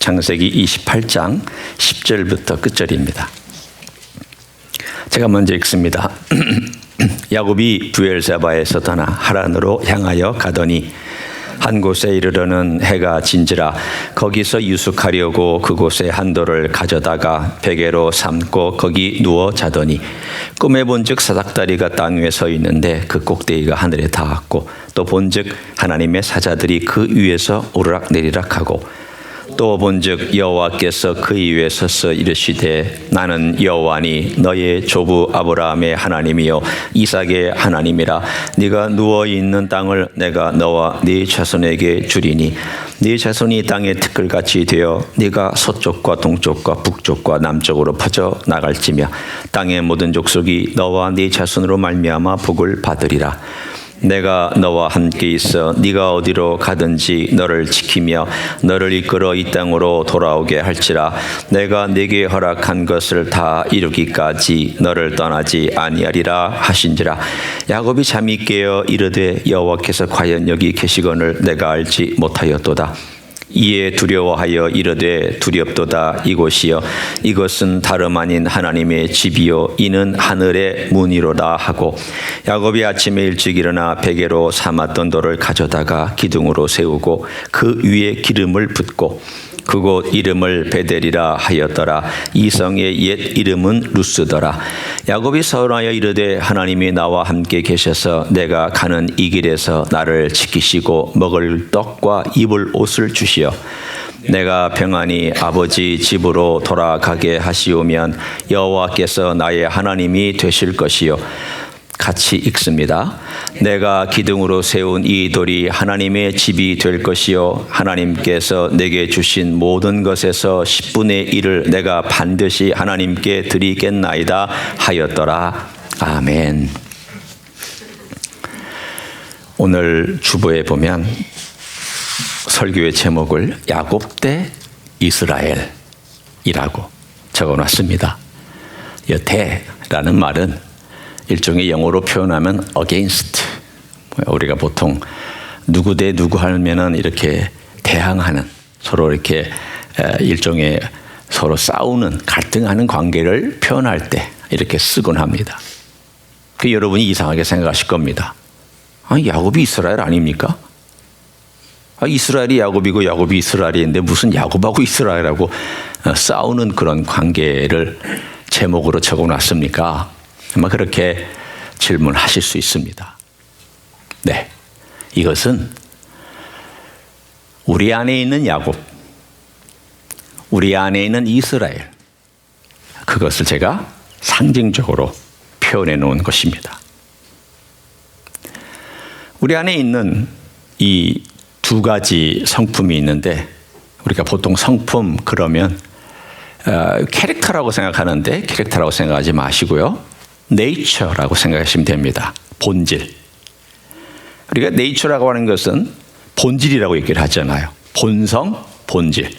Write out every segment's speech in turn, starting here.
창세기 28장 10절부터 끝절입니다. 제가 먼저 읽습니다. 야곱이 브엘세바에서 떠나 하란으로 향하여 가더니 한 곳에 이르러는 해가 진지라 거기서 유숙하려고 그곳에 한 돌을 가져다가 베개로 삼고 거기 누워 자더니 꿈에 본즉 사닥다리가 땅 위에 서 있는데 그 꼭대기가 하늘에 닿았고 또 본즉 하나님의 사자들이 그 위에서 오르락 내리락 하고 또 본즉 여호와께서 그 위에 서서 이르시되 나는 여호와니 너의 조부 아브라함의 하나님이요 이삭의 하나님이라. 네가 누워 있는 땅을 내가 너와 네 자손에게 주리니 네 자손이 땅의 티끌같이 되어 네가 서쪽과 동쪽과 북쪽과 남쪽으로 퍼져 나갈지며 땅의 모든 족속이 너와 네 자손으로 말미암아 복을 받으리라. 내가 너와 함께 있어 네가 어디로 가든지 너를 지키며 너를 이끌어 이 땅으로 돌아오게 할지라. 내가 네게 허락한 것을 다 이루기까지 너를 떠나지 아니하리라 하신지라. 야곱이 잠이 깨어 이르되 여호와께서 과연 여기 계시거늘 내가 알지 못하였도다. 이에 두려워하여 이르되 두렵도다. 이곳이여 이것은 다름 아닌 하나님의 집이요 이는 하늘의 문이로다 하고 야곱이 아침에 일찍 일어나 베개로 삼았던 돌을 가져다가 기둥으로 세우고 그 위에 기름을 붓고 그곳 이름을 베델이라 하였더라. 이 성의 옛 이름은 루스더라. 야곱이 서원하여 이르되 하나님이 나와 함께 계셔서 내가 가는 이 길에서 나를 지키시고 먹을 떡과 입을 옷을 주시어 내가 평안히 아버지 집으로 돌아가게 하시오면 여호와께서 나의 하나님이 되실 것이요. 같이 읽습니다. 내가 기둥으로 세운 이 돌이 하나님의 집이 될 것이요 하나님께서 내게 주신 모든 것에서 10분의 1을 내가 반드시 하나님께 드리겠나이다 하였더라. 아멘. 오늘 주보에 보면 설교의 제목을 야곱 대 이스라엘이라고 적어놨습니다. 대라는 말은 일종의 영어로 표현하면 against. 우리가 보통 누구 대 누구 하면은 이렇게 대항하는, 서로 이렇게 일종의 서로 싸우는, 갈등하는 관계를 표현할 때 이렇게 쓰곤 합니다. 그 여러분이 이상하게 생각하실 겁니다. 야곱이 이스라엘 아닙니까? 이스라엘이 야곱이고 야곱이 이스라엘인데 무슨 야곱하고 이스라엘하고 싸우는 그런 관계를 제목으로 적어놨습니까? 아마 그렇게 질문하실 수 있습니다. 네, 이것은 우리 안에 있는 야곱, 우리 안에 있는 이스라엘, 그것을 제가 상징적으로 표현해 놓은 것입니다. 우리 안에 있는 이 두 가지 성품이 있는데 우리가 보통 성품 그러면 캐릭터라고 생각하는데 캐릭터라고 생각하지 마시고요. 네이처라고 생각하시면 됩니다. 본질. 우리가 네이처라고 하는 것은 본질이라고 얘기를 하잖아요. 본성, 본질.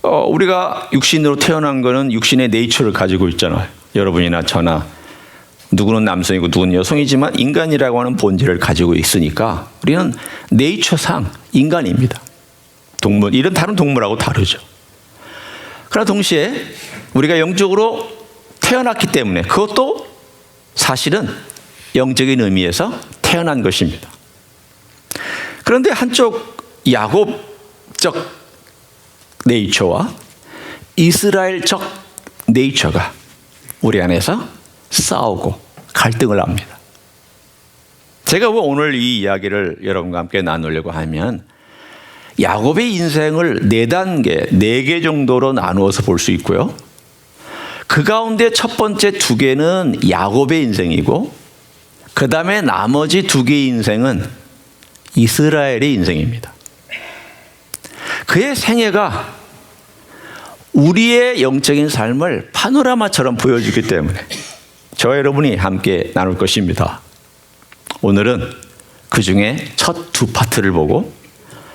우리가 육신으로 태어난 거는 육신의 네이처를 가지고 있잖아요. 여러분이나 저나 누구는 남성이고 누구는 여성이지만 인간이라고 하는 본질을 가지고 있으니까 우리는 네이처상 인간입니다. 동물, 이런 다른 동물하고 다르죠. 그러나 동시에 우리가 영적으로 태어났기 때문에 그것도 사실은 영적인 의미에서 태어난 것입니다. 그런데 한쪽 야곱적 네이처와 이스라엘적 네이처가 우리 안에서 싸우고 갈등을 합니다. 제가 왜 오늘 이 이야기를 여러분과 함께 나누려고 하면 야곱의 인생을 4단계, 4개 정도로 나누어서 볼 수 있고요. 그 가운데 첫 번째 2개는 야곱의 인생이고 그 다음에 나머지 2개의 인생은 이스라엘의 인생입니다. 그의 생애가 우리의 영적인 삶을 파노라마처럼 보여주기 때문에 저와 여러분이 함께 나눌 것입니다. 오늘은 그 중에 첫 2파트를 보고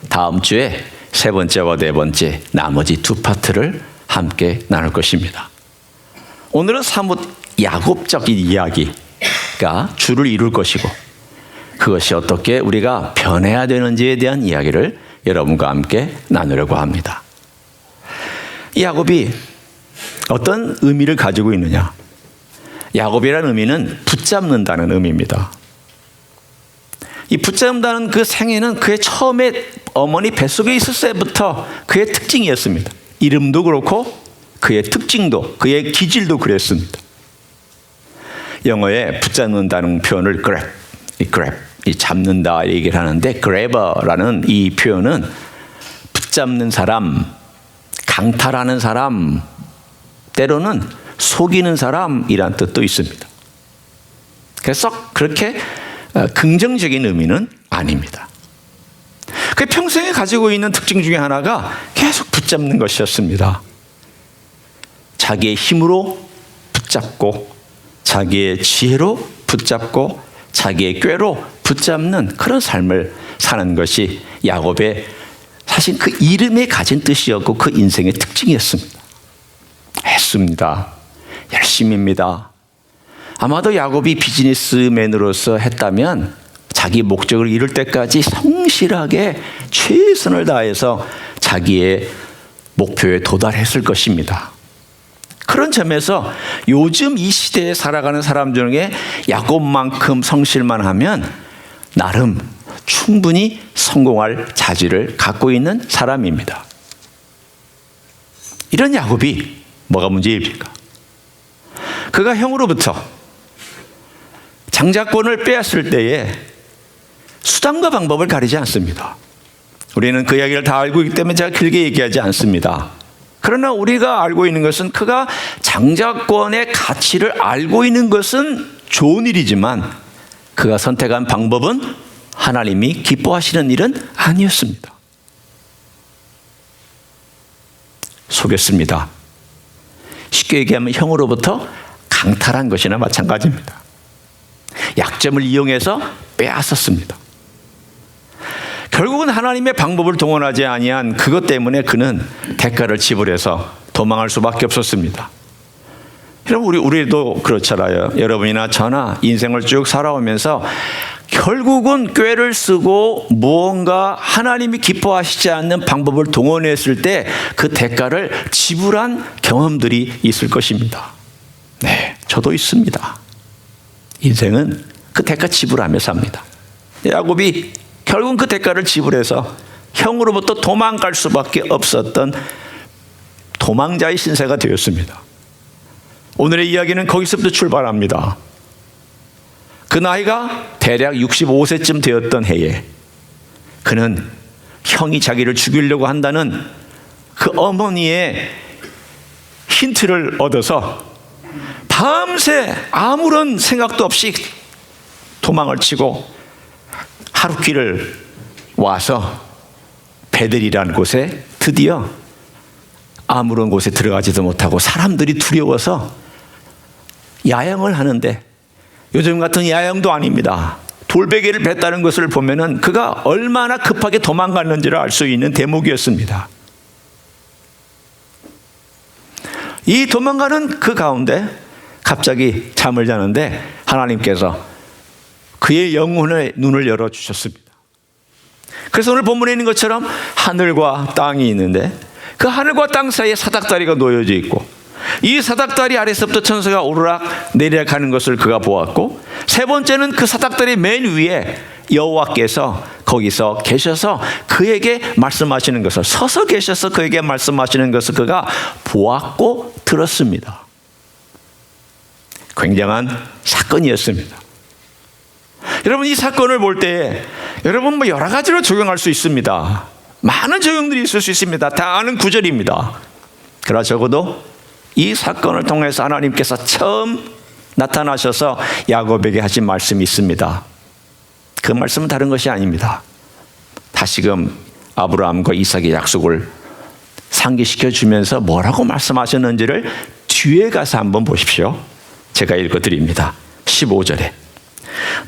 다음 주에 3번째와 4번째 나머지 2파트를 함께 나눌 것입니다. 오늘은 사뭇 야곱적인 이야기가 주를 이룰 것이고 그것이 어떻게 우리가 변해야 되는지에 대한 이야기를 여러분과 함께 나누려고 합니다. 이 야곱이 어떤 의미를 가지고 있느냐? 야곱이라는 의미는 붙잡는다는 의미입니다. 이 붙잡는다는 그 생애는 그의 처음에 어머니 뱃속에 있을 때부터 그의 특징이었습니다. 이름도 그렇고 그의 특징도, 그의 기질도 그랬습니다. 영어에 붙잡는다는 표현을 grab, 이 잡는다 얘기를 하는데, grabber라는 이 표현은 붙잡는 사람, 강탈하는 사람, 때로는 속이는 사람이란 뜻도 있습니다. 그래서 그렇게 긍정적인 의미는 아닙니다. 그 평생에 가지고 있는 특징 중에 하나가 계속 붙잡는 것이었습니다. 자기의 힘으로 붙잡고, 자기의 지혜로 붙잡고, 자기의 꾀로 붙잡는 그런 삶을 사는 것이 야곱의 사실 그 이름에 가진 뜻이었고 그 인생의 특징이었습니다. 했습니다. 열심입니다. 아마도 야곱이 비즈니스맨으로서 했다면 자기 목적을 이룰 때까지 성실하게 최선을 다해서 자기의 목표에 도달했을 것입니다. 그런 점에서 요즘 이 시대에 살아가는 사람 중에 야곱만큼 성실만 하면 나름 충분히 성공할 자질을 갖고 있는 사람입니다. 이런 야곱이 뭐가 문제입니까? 그가 형으로부터 장자권을 빼앗을 때에 수단과 방법을 가리지 않습니다. 우리는 그 이야기를 다 알고 있기 때문에 제가 길게 얘기하지 않습니다. 그러나 우리가 알고 있는 것은 그가 장자권의 가치를 알고 있는 것은 좋은 일이지만 그가 선택한 방법은 하나님이 기뻐하시는 일은 아니었습니다. 속였습니다. 쉽게 얘기하면 형으로부터 강탈한 것이나 마찬가지입니다. 약점을 이용해서 빼앗았습니다. 결국은 하나님의 방법을 동원하지 아니한 그것 때문에 그는 대가를 지불해서 도망할 수밖에 없었습니다. 여러분, 우리도 그렇잖아요. 여러분이나 저나 인생을 쭉 살아오면서 결국은 꾀를 쓰고 무언가 하나님이 기뻐하시지 않는 방법을 동원했을 때 그 대가를 지불한 경험들이 있을 것입니다. 네, 저도 있습니다. 인생은 그 대가 지불하며 삽니다. 야곱이 결국은 그 대가를 지불해서 형으로부터 도망갈 수밖에 없었던 도망자의 신세가 되었습니다. 오늘의 이야기는 거기서부터 출발합니다. 그 나이가 대략 65세쯤 되었던 해에 그는 형이 자기를 죽이려고 한다는 그 어머니의 힌트를 얻어서 밤새 아무런 생각도 없이 도망을 치고 하룻길을 와서 베델이라는 곳에 드디어 아무런 곳에 들어가지도 못하고 사람들이 두려워서 야영을 하는데, 요즘 같은 야영도 아닙니다. 돌베개를 뱉다는 것을 보면은 그가 얼마나 급하게 도망갔는지를 알 수 있는 대목이었습니다. 이 도망가는 그 가운데 갑자기 잠을 자는데 하나님께서 그의 영혼의 눈을 열어주셨습니다. 그래서 오늘 본문에 있는 것처럼 하늘과 땅이 있는데 그 하늘과 땅 사이에 사닥다리가 놓여져 있고 이 사닥다리 아래서부터 천사가 오르락 내리락 하는 것을 그가 보았고, 세 번째는 그 사닥다리 맨 위에 여호와께서 거기서 계셔서 그에게 말씀하시는 것을, 서서 계셔서 그에게 말씀하시는 것을 그가 보았고 들었습니다. 굉장한 사건이었습니다. 여러분, 이 사건을 볼 때 여러분 여러 가지로 적용할 수 있습니다. 많은 적용들이 있을 수 있습니다. 다 아는 구절입니다. 그러나 적어도 이 사건을 통해서 하나님께서 처음 나타나셔서 야곱에게 하신 말씀이 있습니다. 그 말씀은 다른 것이 아닙니다. 다시금 아브라함과 이삭의 약속을 상기시켜 주면서 뭐라고 말씀하셨는지를 뒤에 가서 한번 보십시오. 제가 읽어드립니다. 15절에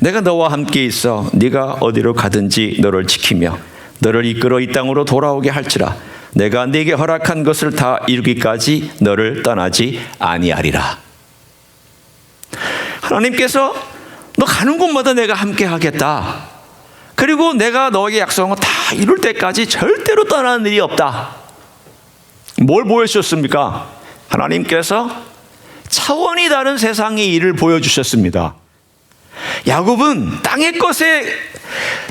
내가 너와 함께 있어 네가 어디로 가든지 너를 지키며 너를 이끌어 이 땅으로 돌아오게 할지라 내가 네게 허락한 것을 다 이루기까지 너를 떠나지 아니하리라. 하나님께서 너 가는 곳마다 내가 함께 하겠다. 그리고 내가 너에게 약속한 거 다 이룰 때까지 절대로 떠나는 일이 없다. 뭘 보여주셨습니까? 하나님께서 차원이 다른 세상의 일을 보여주셨습니다. 야곱은 땅의 것에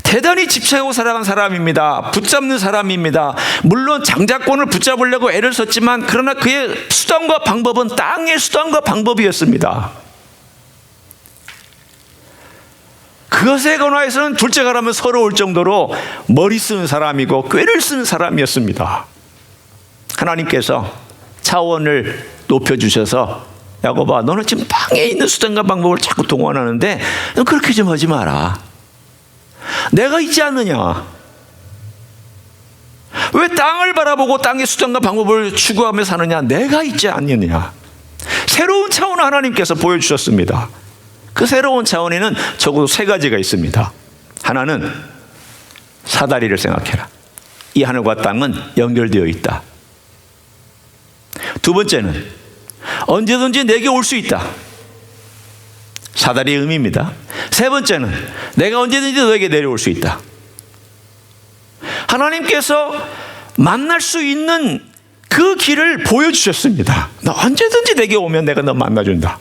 대단히 집착하고 살아간 사람입니다. 붙잡는 사람입니다. 물론 장자권을 붙잡으려고 애를 썼지만 그러나 그의 수단과 방법은 땅의 수단과 방법이었습니다. 그것에 관하여서는 둘째가라면 서러울 정도로 머리 쓰는 사람이고 꾀를 쓰는 사람이었습니다. 하나님께서 차원을 높여주셔서 야곱아, 너는 지금 땅에 있는 수단과 방법을 자꾸 동원하는데 너 그렇게 좀 하지 마라. 내가 있지 않느냐? 왜 땅을 바라보고 땅의 수단과 방법을 추구하며 사느냐? 내가 있지 않느냐? 새로운 차원을 하나님께서 보여주셨습니다. 그 새로운 차원에는 적어도 세 가지가 있습니다. 하나는 사다리를 생각해라. 이 하늘과 땅은 연결되어 있다. 두 번째는 언제든지 내게 올 수 있다. 사다리의 의미입니다. 세 번째는 내가 언제든지 너에게 내려올 수 있다. 하나님께서 만날 수 있는 그 길을 보여주셨습니다. 너 언제든지 내게 오면 내가 너 만나준다.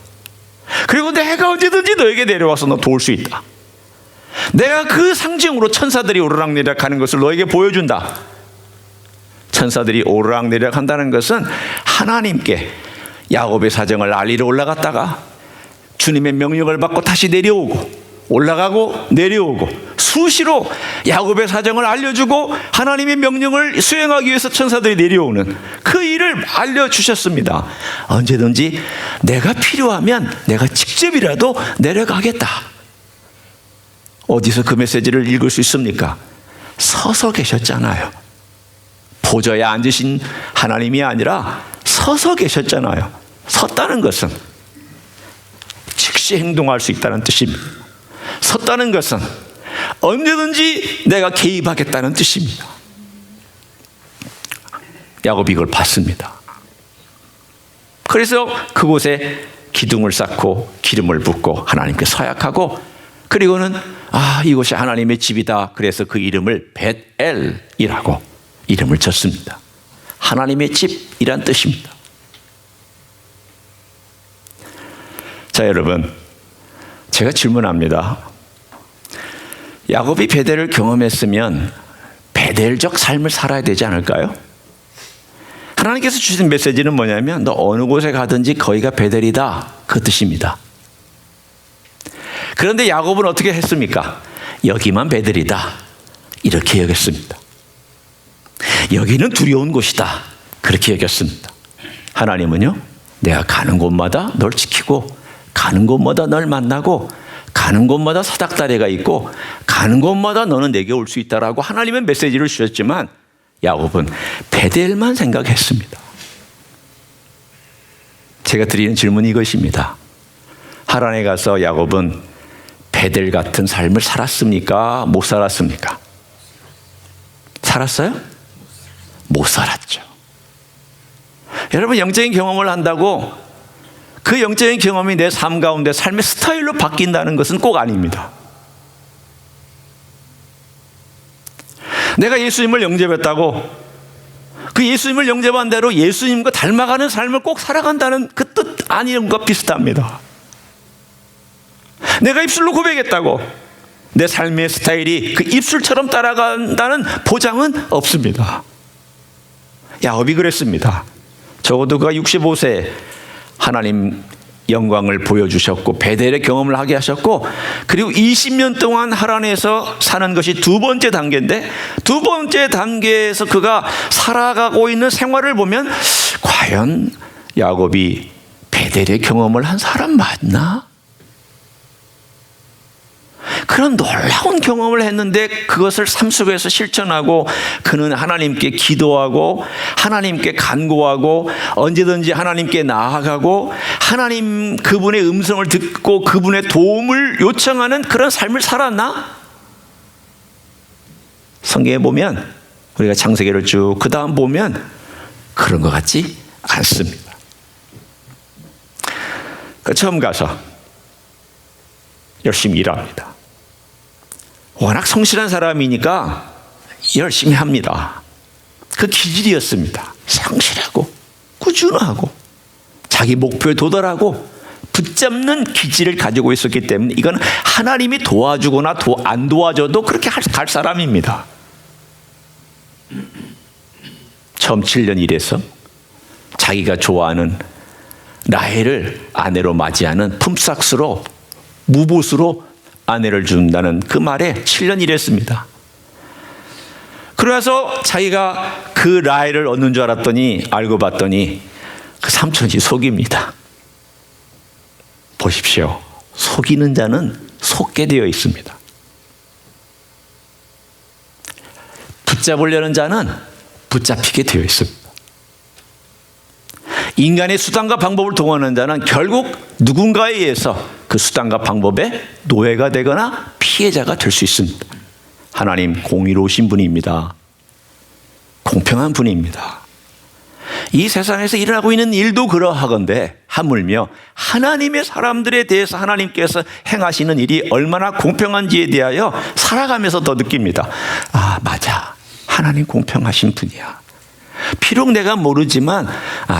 그리고 내가 언제든지 너에게 내려와서 너 도울 수 있다. 내가 그 상징으로 천사들이 오르락내리락 가는 것을 너에게 보여준다. 천사들이 오르락내리락 한다는 것은 하나님께 야곱의 사정을 알리러 올라갔다가 주님의 명령을 받고 다시 내려오고 올라가고 내려오고 수시로 야곱의 사정을 알려주고 하나님의 명령을 수행하기 위해서 천사들이 내려오는 그 일을 알려주셨습니다. 언제든지 내가 필요하면 내가 직접이라도 내려가겠다. 어디서 그 메시지를 읽을 수 있습니까? 서서 계셨잖아요. 보좌에 앉으신 하나님이 아니라 서서 계셨잖아요. 섰다는 것은 즉시 행동할 수 있다는 뜻입니다. 섰다는 것은 언제든지 내가 개입하겠다는 뜻입니다. 야곱이 이걸 봤습니다. 그래서 그곳에 기둥을 쌓고 기름을 붓고 하나님께 서약하고 그리고는 이곳이 하나님의 집이다. 그래서 그 이름을 벳엘이라고 이름을 졌습니다. 하나님의 집이란 뜻입니다. 자, 여러분, 제가 질문합니다. 야곱이 베델을 경험했으면 베델적 삶을 살아야 되지 않을까요? 하나님께서 주신 메시지는 뭐냐면 너 어느 곳에 가든지 거기가 베델이다, 그 뜻입니다. 그런데 야곱은 어떻게 했습니까? 여기만 베델이다, 이렇게 여겼습니다. 여기는 두려운 곳이다, 그렇게 여겼습니다. 하나님은요, 내가 가는 곳마다 널 지키고 가는 곳마다 널 만나고 가는 곳마다 사닥다리가 있고 가는 곳마다 너는 내게 올 수 있다라고 하나님은 메시지를 주셨지만 야곱은 베델만 생각했습니다. 제가 드리는 질문이 이것입니다. 하란에 가서 야곱은 베델 같은 삶을 살았습니까? 못 살았습니까? 살았어요? 못 살았죠. 여러분, 영적인 경험을 한다고 그 영적인 경험이 내 삶 가운데 삶의 스타일로 바뀐다는 것은 꼭 아닙니다. 내가 예수님을 영접했다고 그 예수님을 영접한 대로 예수님과 닮아가는 삶을 꼭 살아간다는 그 뜻 아닌 것과 비슷합니다. 내가 입술로 고백했다고 내 삶의 스타일이 그 입술처럼 따라간다는 보장은 없습니다. 야곱이 그랬습니다. 적어도 그가 65세 하나님 영광을 보여주셨고 베델의 경험을 하게 하셨고 그리고 20년 동안 하란에서 사는 것이 두 번째 단계인데 두 번째 단계에서 그가 살아가고 있는 생활을 보면 과연 야곱이 베델의 경험을 한 사람 맞나? 그런 놀라운 경험을 했는데 그것을 삶 속에서 실천하고 그는 하나님께 기도하고 하나님께 간구하고 언제든지 하나님께 나아가고 하나님 그분의 음성을 듣고 그분의 도움을 요청하는 그런 삶을 살았나? 성경에 보면 우리가 창세기를 쭉 그 다음 보면 그런 것 같지 않습니다. 처음 가서 열심히 일합니다. 워낙 성실한 사람이니까 열심히 합니다. 그 기질이었습니다. 성실하고 꾸준하고 자기 목표에 도달하고 붙잡는 기질을 가지고 있었기 때문에 이건 하나님이 도와주거나 안 도와줘도 그렇게 갈 사람입니다. 처음 7년 일해서 자기가 좋아하는 라헬을 아내로 맞이하는 품삯으로 무보수로 아내를 준다는 그 말에 7년 일했습니다. 그래서 자기가 그 라헬을 얻는 줄 알았더니 알고 봤더니 그 삼촌이 속입니다. 보십시오. 속이는 자는 속게 되어 있습니다. 붙잡으려는 자는 붙잡히게 되어 있습니다. 인간의 수단과 방법을 동원하는 자는 결국 누군가에 의해서 그 수단과 방법의 노예가 되거나 피해자가 될 수 있습니다. 하나님 공의로우신 분입니다. 공평한 분입니다. 이 세상에서 일어나고 있는 일도 그러하건대 하물며 하나님의 사람들에 대해서 하나님께서 행하시는 일이 얼마나 공평한지에 대하여 살아가면서 더 느낍니다. 아, 맞아. 하나님 공평하신 분이야. 비록 내가 모르지만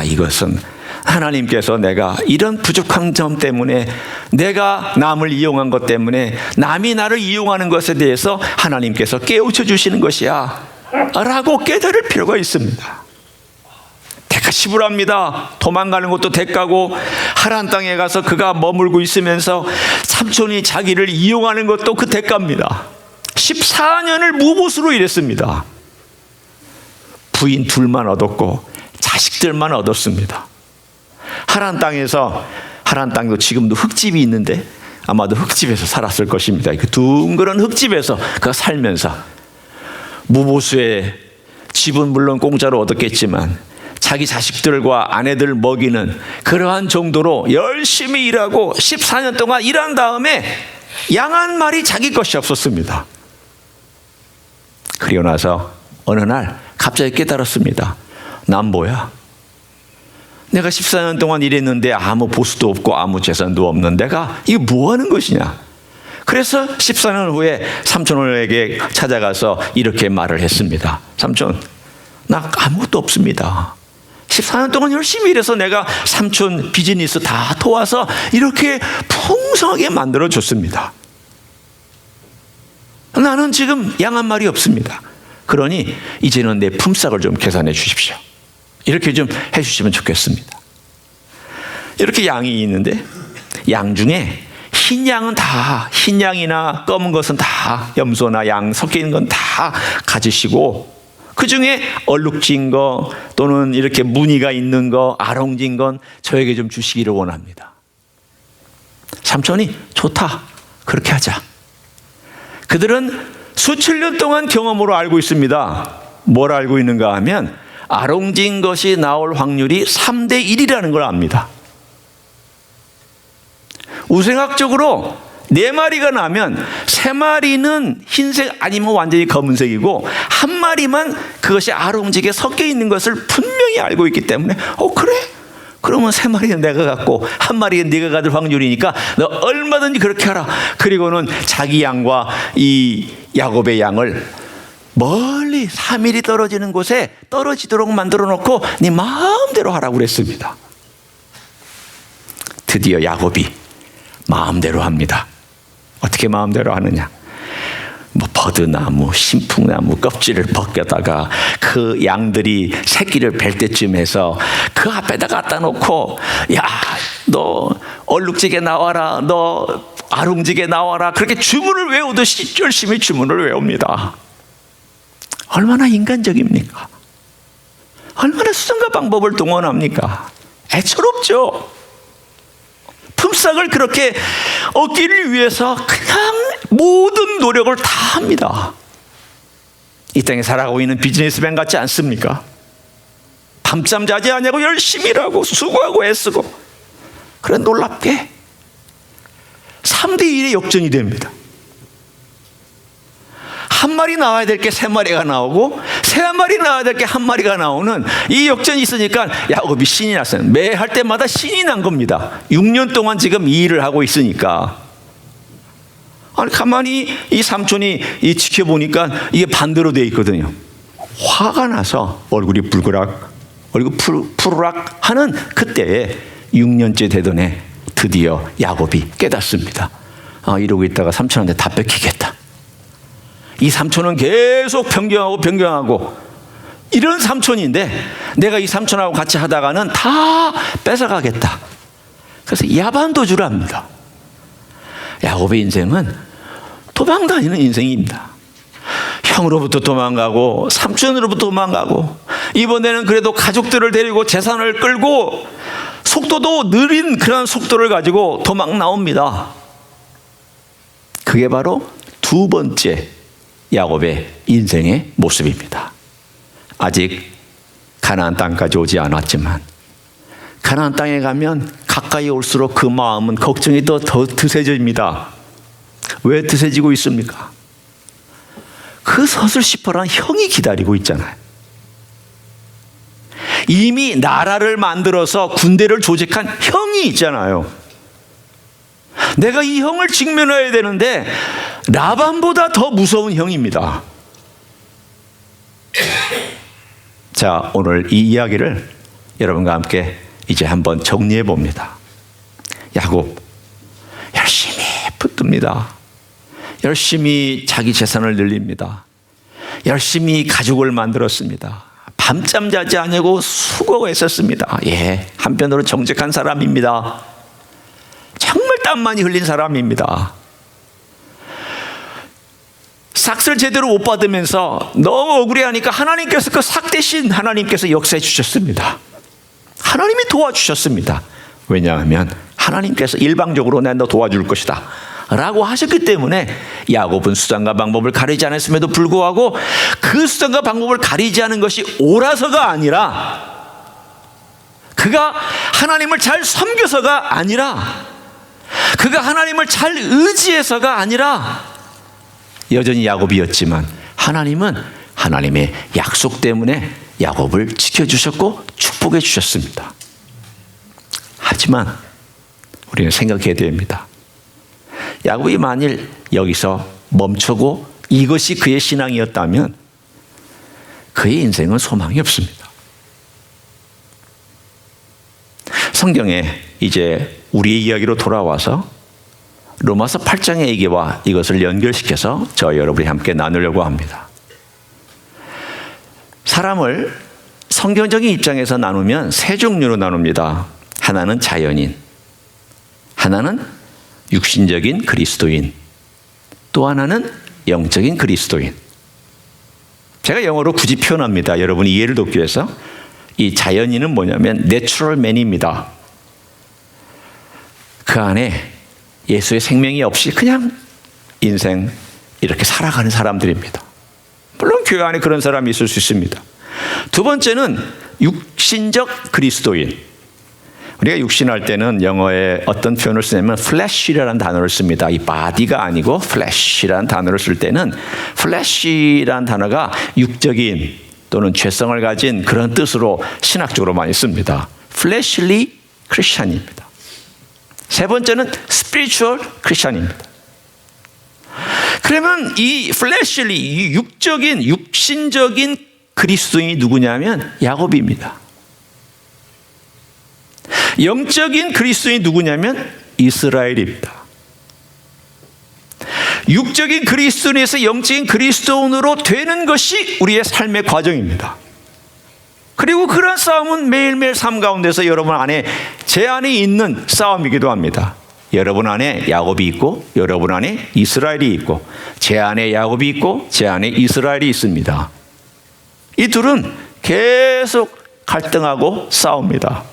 이것은 하나님께서 내가 이런 부족한 점 때문에 내가 남을 이용한 것 때문에 남이 나를 이용하는 것에 대해서 하나님께서 깨우쳐 주시는 것이야 라고 깨달을 필요가 있습니다. 대가 지불합니다. 도망가는 것도 대가고 하란 땅에 가서 그가 머물고 있으면서 삼촌이 자기를 이용하는 것도 그 대가입니다. 14년을 무보수로 일했습니다. 부인 둘만 얻었고 자식들만 얻었습니다. 하란 땅에서, 하란 땅도 지금도 흙집이 있는데 아마도 흙집에서 살았을 것입니다. 그 둥그런 흙집에서 그가 살면서 무보수의 집은 물론 공짜로 얻었겠지만 자기 자식들과 아내들 먹이는 그러한 정도로 열심히 일하고 14년 동안 일한 다음에 양 한 마리 자기 것이 없었습니다. 그리고 나서 어느 날 갑자기 깨달았습니다. 난 뭐야? 내가 14년 동안 일했는데 아무 보수도 없고 아무 재산도 없는 내가 이거 뭐 하는 것이냐? 그래서 14년 후에 삼촌에게 찾아가서 이렇게 말을 했습니다. 삼촌, 나 아무것도 없습니다. 14년 동안 열심히 일해서 내가 삼촌 비즈니스 다 도와서 이렇게 풍성하게 만들어줬습니다. 나는 지금 양 한 마리 없습니다. 그러니 이제는 내 품삯을 좀 계산해 주십시오. 이렇게 좀 해주시면 좋겠습니다. 이렇게 양이 있는데 양 중에 흰 양은 다, 흰 양이나 검은 것은 다, 염소나 양 섞여 있는 건 다 가지시고 그 중에 얼룩진 거 또는 이렇게 무늬가 있는 거, 아롱진 건 저에게 좀 주시기를 원합니다. 삼촌이 좋다. 그렇게 하자. 그들은 수천 년 동안 경험으로 알고 있습니다. 뭘 알고 있는가 하면 아롱진 것이 나올 확률이 3대 1이라는 걸 압니다. 우생학적으로 4마리가 나면 3마리는 흰색 아니면 완전히 검은색이고 한 마리만 그것이 아롱지게 섞여 있는 것을 분명히 알고 있기 때문에 그래? 그러면 3마리는 내가 갖고 한 마리는 네가 가질 확률이니까 너 얼마든지 그렇게 하라. 그리고는 자기 양과 이 야곱의 양을 멀리 3일이 떨어지는 곳에 떨어지도록 만들어 놓고 네 마음대로 하라고 그랬습니다. 드디어 야곱이 마음대로 합니다. 어떻게 마음대로 하느냐? 버드나무, 신풍나무 껍질을 벗겨다가 그 양들이 새끼를 뵐 때쯤 해서 그 앞에다 갖다 놓고 야, 너 얼룩지게 나와라, 너 아롱지게 나와라, 그렇게 주문을 외우듯이 열심히 주문을 외웁니다. 얼마나 인간적입니까? 얼마나 수단과 방법을 동원합니까? 애처롭죠. 품삯을 그렇게 얻기를 위해서 그냥 모든 노력을 다 합니다. 이 땅에 살아가고 있는 비즈니스맨 같지 않습니까? 밤잠 자지 않냐고 열심히 일하고 수고하고 애쓰고. 그래 놀랍게 3대 1의 역전이 됩니다. 한 마리 나와야 될 게 3마리가 나오고 3마리 나와야 될 게 1마리가 나오는 이 역전이 있으니까 야곱이 신이 났어요. 매 할 때마다 신이 난 겁니다. 6년 동안 지금 이 일을 하고 있으니까. 아니 가만히 이 삼촌이 지켜보니까 이게 반대로 되어 있거든요. 화가 나서 얼굴이 붉으락 그리고 푸르락 하는 그때에 6년째 되던 해 드디어 야곱이 깨닫습니다. 이러고 있다가 삼촌한테 다 뺏기겠다. 이 삼촌은 계속 변경하고 이런 삼촌인데 내가 이 삼촌하고 같이 하다가는 다 뺏어가겠다. 그래서 야반도주를 합니다. 야곱의 인생은 도망다니는 인생입니다. 형으로부터 도망가고 삼촌으로부터 도망가고 이번에는 그래도 가족들을 데리고 재산을 끌고 속도도 느린 그런 속도를 가지고 도망 나옵니다. 그게 바로 두 번째 야곱의 인생의 모습입니다. 아직 가나안 땅까지 오지 않았지만 가나안 땅에 가면 가까이 올수록 그 마음은 걱정이 더 드세집니다. 왜 드세지고 있습니까? 그 서슬시퍼란 형이 기다리고 있잖아요. 이미 나라를 만들어서 군대를 조직한 형이 있잖아요. 내가 이 형을 직면해야 되는데 라반보다 더 무서운 형입니다. 자, 오늘 이 이야기를 여러분과 함께 이제 한번 정리해 봅니다. 야곱 열심히 붙듭니다. 열심히 자기 재산을 늘립니다. 열심히 가족을 만들었습니다. 밤잠 자지 않고 수고했었습니다. 한편으로 정직한 사람입니다. 정말 땀 많이 흘린 사람입니다. 삭을 제대로 못 받으면서 너무 억울해하니까 하나님께서 그 삭 대신 하나님께서 역사해 주셨습니다. 하나님이 도와주셨습니다. 왜냐하면 하나님께서 일방적으로 너 도와줄 것이다 라고 하셨기 때문에 야곱은 수단과 방법을 가리지 않았음에도 불구하고 그 수단과 방법을 가리지 않은 것이 옳아서가 아니라 그가 하나님을 잘 섬겨서가 아니라 그가 하나님을 잘 의지해서가 아니라 여전히 야곱이었지만 하나님은 하나님의 약속 때문에 야곱을 지켜주셨고 축복해 주셨습니다. 하지만 우리는 생각해야 됩니다. 야곱이 만일 여기서 멈추고 이것이 그의 신앙이었다면 그의 인생은 소망이 없습니다. 성경에 이제 우리의 이야기로 돌아와서 로마서 8장의 얘기와 이것을 연결시켜서 저와 여러분이 함께 나누려고 합니다. 사람을 성경적인 입장에서 나누면 세 종류로 나눕니다. 하나는 자연인, 하나는 육신적인 그리스도인, 또 하나는 영적인 그리스도인. 제가 영어로 굳이 표현합니다. 여러분이 이해를 돕기 위해서. 이 자연인은 뭐냐면 내추럴 맨입니다. 그 안에 예수의 생명이 없이 그냥 인생 이렇게 살아가는 사람들입니다. 물론 교회 안에 그런 사람이 있을 수 있습니다. 두 번째는 육신적 그리스도인. 우리가 육신할 때는 영어에 어떤 표현을 쓰냐면 flesh라는 단어를 씁니다. 이 body가 아니고 flesh라는 단어를 쓸 때는 flesh라는 단어가 육적인 또는 죄성을 가진 그런 뜻으로 신학적으로 많이 씁니다. fleshly Christian입니다. 세 번째는 spiritual Christian입니다. 그러면 이 fleshly, 이 육적인, 육신적인 그리스도인이 누구냐면 야곱입니다. 영적인 그리스도인이 누구냐면 이스라엘입니다. 육적인 그리스도인에서 영적인 그리스도인으로 되는 것이 우리의 삶의 과정입니다. 그리고 그런 싸움은 매일매일 삶 가운데서 여러분 안에, 제 안에 있는 싸움이기도 합니다. 여러분 안에 야곱이 있고 여러분 안에 이스라엘이 있고 제 안에 야곱이 있고 제 안에 이스라엘이 있습니다. 이 둘은 계속 갈등하고 싸웁니다.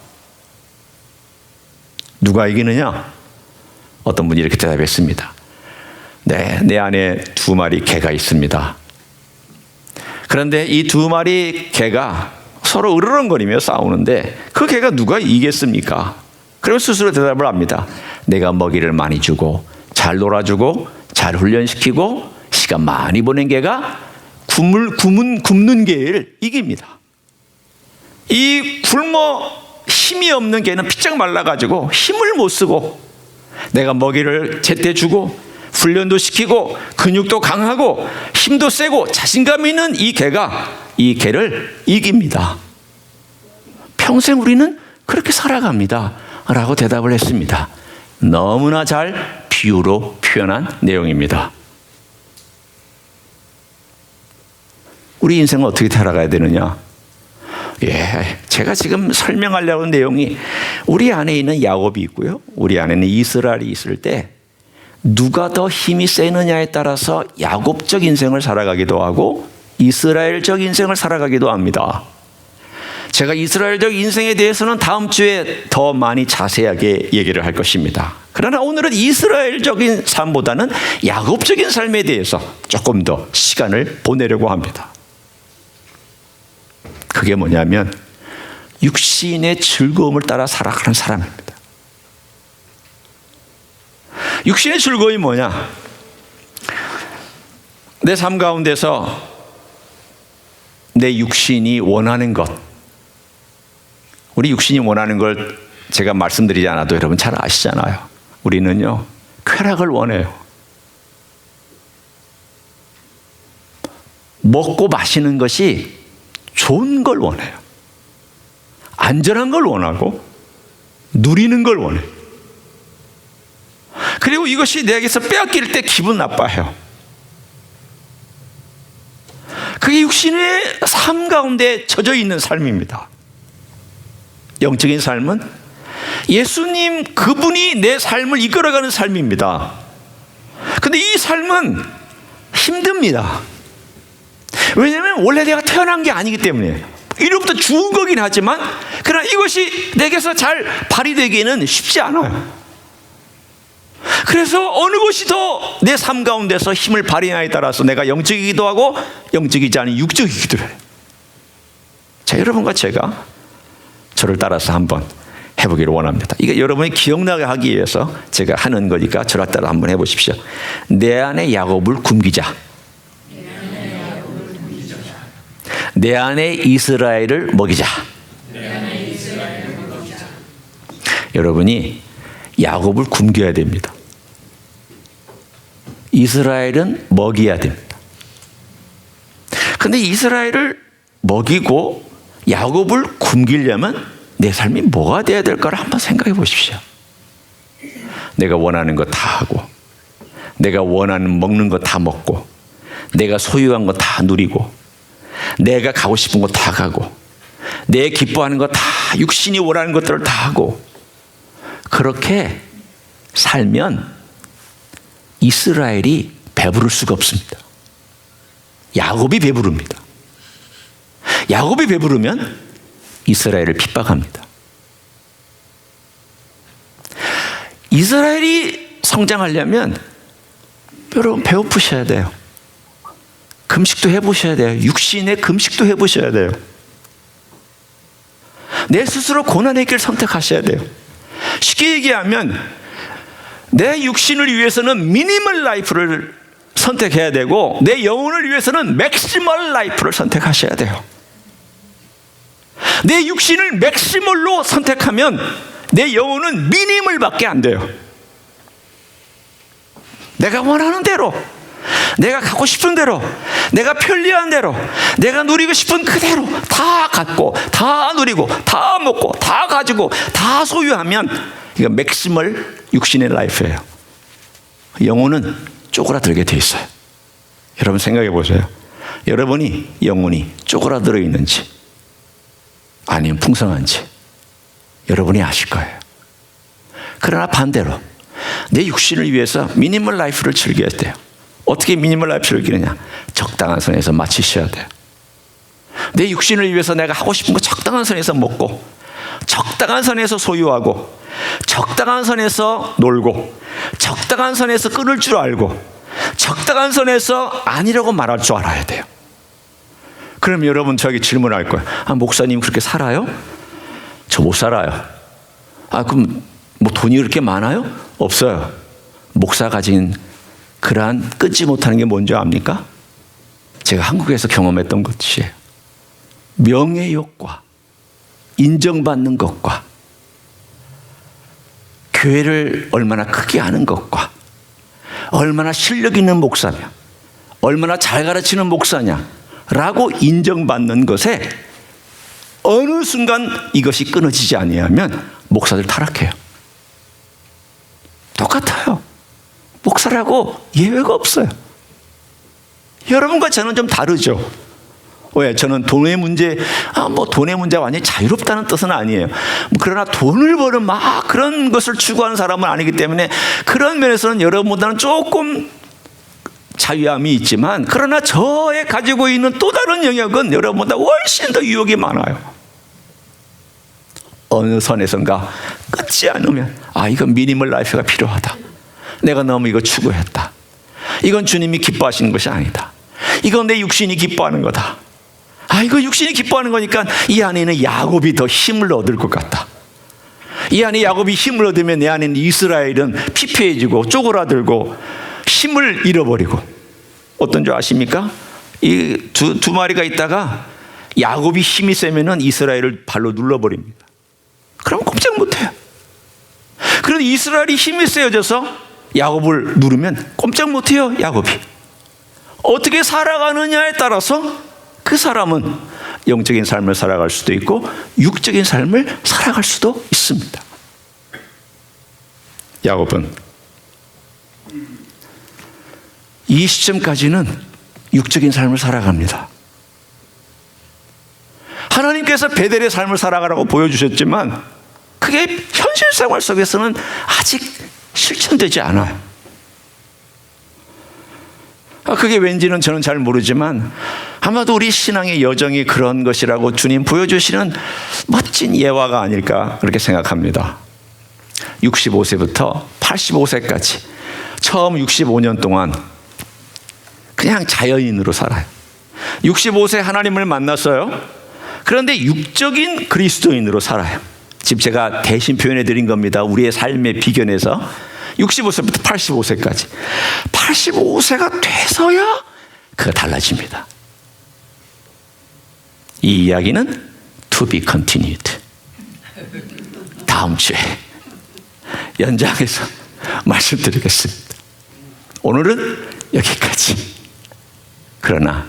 누가 이기느냐? 어떤 분이 이렇게 대답했습니다. 네, 내 안에 두 마리 개가 있습니다. 그런데 이 두 마리 개가 서로 으르렁거리며 싸우는데 그 개가 누가 이기겠습니까? 그러면 스스로 대답을 합니다. 내가 먹이를 많이 주고 잘 놀아주고 잘 훈련시키고 시간 많이 보낸 개가 굶는 개를 이깁니다. 이 굶어 힘이 없는 개는 피쩍 말라가지고 힘을 못 쓰고 내가 먹이를 제때 주고 훈련도 시키고 근육도 강하고 힘도 세고 자신감 있는 이 개가 이 개를 이깁니다. 평생 우리는 그렇게 살아갑니다. 라고 대답을 했습니다. 너무나 잘 비유로 표현한 내용입니다. 우리 인생은 어떻게 살아가야 되느냐? 제가 지금 설명하려고 하는 내용이 우리 안에 있는 야곱이 있고요. 우리 안에는 이스라엘이 있을 때 누가 더 힘이 세느냐에 따라서 야곱적 인생을 살아가기도 하고 이스라엘적 인생을 살아가기도 합니다. 제가 이스라엘적 인생에 대해서는 다음 주에 더 많이 자세하게 얘기를 할 것입니다. 그러나 오늘은 이스라엘적인 삶보다는 야곱적인 삶에 대해서 조금 더 시간을 보내려고 합니다. 그게 뭐냐면 육신의 즐거움을 따라 살아가는 사람입니다. 육신의 즐거움이 뭐냐? 내 삶 가운데서 내 육신이 원하는 것, 우리 육신이 원하는 걸 제가 말씀드리지 않아도 여러분 잘 아시잖아요. 우리는요, 쾌락을 원해요. 먹고 마시는 것이 좋은 걸 원해요. 안전한 걸 원하고 누리는 걸 원해요. 그리고 이것이 내게서 빼앗길 때 기분 나빠해요. 그게 육신의 삶 가운데 젖어 있는 삶입니다. 영적인 삶은 예수님 그분이 내 삶을 이끌어가는 삶입니다. 근데 이 삶은 힘듭니다. 왜냐하면 원래 내가 태어난 게 아니기 때문에 이로부터 죽은 거긴 하지만 그러나 이것이 내게서 잘 발휘되기에는 쉽지 않아요. 그래서 어느 것이 더 내 삶 가운데서 힘을 발휘하냐에 따라서 내가 영적이기도 하고 영적이지 않은 육적이기도 해요. 자, 여러분과 제가 저를 따라서 한번 해보기를 원합니다. 이게 여러분이 기억나게 하기 위해서 제가 하는 거니까 저를 따라 한번 해보십시오. 내 안에 야곱을 굶기자. 내 안에 이스라엘을 먹이자. 여러분이 야곱을 굶겨야 됩니다. 이스라엘은 먹여야 됩니다. 그런데 이스라엘을 먹이고 야곱을 굶기려면 내 삶이 뭐가 돼야 될까를 한번 생각해 보십시오. 내가 원하는 거 다 하고, 내가 원하는 먹는 거 다 먹고, 내가 소유한 거 다 누리고, 내가 가고 싶은 거 다 가고, 내 기뻐하는 거 다, 육신이 원하는 것들을 다 하고, 그렇게 살면 이스라엘이 배부를 수가 없습니다. 야곱이 배부릅니다. 야곱이 배부르면 이스라엘을 핍박합니다. 이스라엘이 성장하려면 여러분 배고프셔야 돼요. 금식도 해보셔야 돼요. 육신의 금식도 해보셔야 돼요. 내 스스로 고난의 길 선택하셔야 돼요. 쉽게 얘기하면 내 육신을 위해서는 미니멀 라이프를 선택해야 되고 내 영혼을 위해서는 맥시멀 라이프를 선택하셔야 돼요. 내 육신을 맥시멀로 선택하면 내 영혼은 미니멀밖에 안 돼요. 내가 원하는 대로, 내가 가고 싶은 대로, 내가 편리한 대로, 내가 누리고 싶은 그대로 다 갖고, 다 누리고, 다 먹고, 다 가지고, 다 소유하면 이거 맥시멀 육신의 라이프예요. 영혼은 쪼그라들게 돼 있어요. 여러분 생각해 보세요. 여러분이 영혼이 쪼그라들어 있는지 아니면 풍성한지 여러분이 아실 거예요. 그러나 반대로 내 육신을 위해서 미니멀 라이프를 즐겨야 돼요. 어떻게 미니멀 라이프를 즐기느냐? 적당한 선에서 마치셔야 돼요. 내 육신을 위해서 내가 하고 싶은 거 적당한 선에서 먹고, 적당한 선에서 소유하고, 적당한 선에서 놀고, 적당한 선에서 끊을 줄 알고, 적당한 선에서 아니라고 말할 줄 알아야 돼요. 그럼 여러분 저에게 질문할 거예요. 아, 목사님 그렇게 살아요? 저 못 살아요. 아, 그럼 뭐 돈이 그렇게 많아요? 없어요. 목사 가진 그러한 끊지 못하는 게 뭔지 압니까? 제가 한국에서 경험했던 것이에요. 명예욕과 인정받는 것과 교회를 얼마나 크게 하는 것과 얼마나 실력 있는 목사냐, 얼마나 잘 가르치는 목사냐라고 인정받는 것에 어느 순간 이것이 끊어지지 아니하면 목사들 타락해요. 똑같아요. 목사라고 예외가 없어요. 여러분과 저는 좀 다르죠. 왜? 저는 돈의 문제, 돈의 문제가 완전히 자유롭다는 뜻은 아니에요. 그러나 돈을 버는 막 그런 것을 추구하는 사람은 아니기 때문에 그런 면에서는 여러분보다는 조금 자유함이 있지만, 그러나 저의 가지고 있는 또 다른 영역은 여러분보다 훨씬 더 유혹이 많아요. 어느 선에선가 끊지 않으면 이건 미니멀 라이프가 필요하다. 내가 너무 이거 추구했다. 이건 주님이 기뻐하시는 것이 아니다. 이건 내 육신이 기뻐하는 거다. 이거 육신이 기뻐하는 거니까 이 안에는 야곱이 더 힘을 얻을 것 같다. 이 안에 야곱이 힘을 얻으면 내 안에는 이스라엘은 피폐해지고 쪼그라들고 힘을 잃어버리고. 어떤 줄 아십니까? 이 두 마리가 있다가 야곱이 힘이 세면은 이스라엘을 발로 눌러버립니다. 그럼 꼼짝 못해요. 그런데 이스라엘이 힘이 세어져서 야곱을 누르면 꼼짝 못해요. 야곱이 어떻게 살아가느냐에 따라서 그 사람은 영적인 삶을 살아갈 수도 있고 육적인 삶을 살아갈 수도 있습니다. 야곱은 이 시점까지는 육적인 삶을 살아갑니다. 하나님께서 베델의 삶을 살아가라고 보여주셨지만 그게 현실 생활 속에서는 아직 실천되지 않아요. 그게 왠지는 저는 잘 모르지만 아마도 우리 신앙의 여정이 그런 것이라고 주님 보여주시는 멋진 예화가 아닐까 그렇게 생각합니다. 65세부터 85세까지 처음 65년 동안 그냥 자연인으로 살아요. 65세 하나님을 만났어요. 그런데 육적인 그리스도인으로 살아요. 지금 제가 대신 표현해 드린 겁니다. 우리의 삶의 비견에서 65세부터 85세까지. 85세가 돼서야 그가 달라집니다. 이 이야기는 to be continued. 다음 주에 연장해서 말씀드리겠습니다. 오늘은 여기까지. 그러나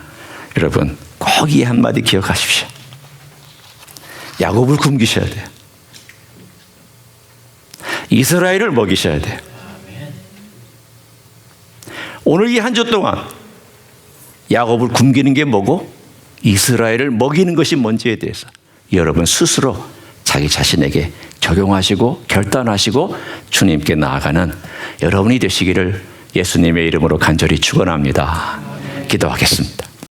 여러분 꼭 이 한마디 기억하십시오. 야곱을 굶기셔야 돼요. 이스라엘을 먹이셔야 돼요. 오늘 이 한 주 동안 야곱을 굶기는 게 뭐고 이스라엘을 먹이는 것이 뭔지에 대해서 여러분 스스로 자기 자신에게 적용하시고 결단하시고 주님께 나아가는 여러분이 되시기를 예수님의 이름으로 간절히 축원합니다. 기도하겠습니다.